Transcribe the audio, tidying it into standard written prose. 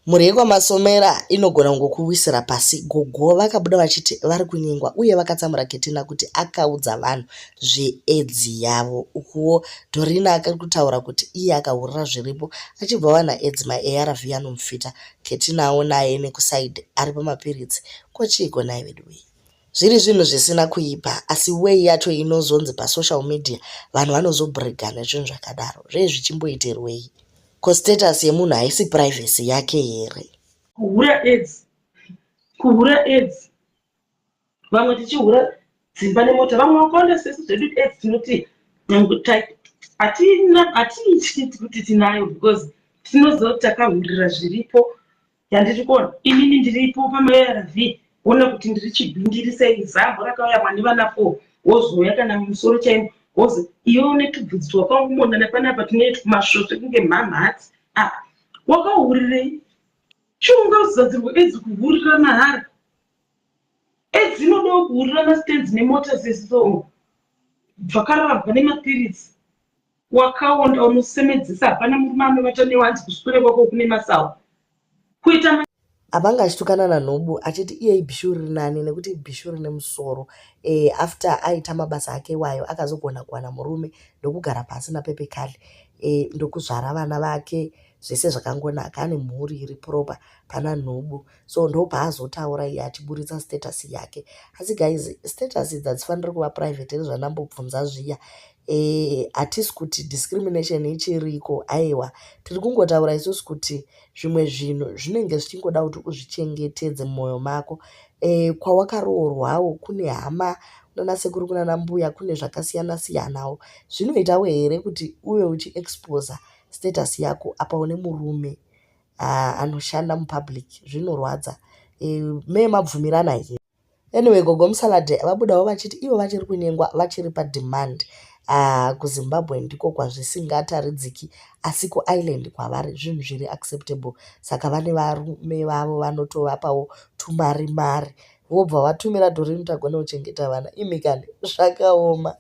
Muriwo Masomera inogona ngokuwisira pasi gogo vakabuda vachiti vari kunyengwa uye vakatsamura ketina kuti akaudza vanhu zveedzi yavo. Ukuwo Dorine akakutaura kuti iye akahurira zviripo achibva wana edzi maARV anomufita. Ketinawo naye nekusaidhi aripamapiritsi. Kochiiko naye vedu wei? Zviri zvinhu zvisina kuipa asi wei yacho inozonzi pasocial media vanhu vanozobhurigana zvinhu zvakadaro. Zvezvichimboiterwei? Ko status yemunhu haisi privacy yake here? Kuhura edzi vamwe tichihura dzimba nemota, vamwe vakaona sesu zvedu edzi tinoti hatiityi kuti tinayo because tinoziva kuti takahurira zviripo. Yandiri kuona inini ndiripo pamaARV ona kuti ndiri chibhindiri example rakauya mwani vana 4 wozouya kana musoro chaimo wozi iwe une tubvudzi twakamonana panapa tunoita kumasvosve kunge mhamhatsi. Wakahurirei? Chiungazadzirwa edzi kuhurira mahara. Edzi inodawo kuhurira mastenzi nemota seso dzakarabwa nemapiritsi. Wakaonda unosemedzisa hapana murume anovata newanzi kushure kwako kune masawa. Kuita abanga achitukana nanhobu achiti iye ibhishuri nani nekuti ibhishuri nemusoro. After aita mabasa ake iwayo akazogona kuwana murume ndokugara pasi napepekali ndokuzvara vana vake zvese zvakangonaka. Ane mhuri iri proper pana nhobu, so ndopaazotaura iye achiburitsa status yake. Asi guys, status idzi hadzifaniri kuva private zvanambobvunza zviya. Hatisi kuti discrimination ichiriko, aiwa tiri kungotaura isusu kuti zvimwe zvinhu zvinenge zvichingoda kuti uzvichengetedze mumwoyo mako. Kwawakaroorwawo kune hama nana sekuru kunana mbuya kune zvakasiyana siyanawo. Zvinoitawo here kuti uve uchiexposa status yako apa une murume anoshanda mupublic? Zvinorwadza. Mabvumirana here? Anyway, gogo musalad vabudawo vachiti ivo vachiri kunyengwa vachiri pademand. KuZimbabwe ndiko kwazvisingataridziki asi kuireland kwavari zvinhu zviri acceptable. Saka vane varume vavo vanotovapawo tumari mari vobva vatumira Dorine tagona kuchengeta vana. Imi kani zvakaoma.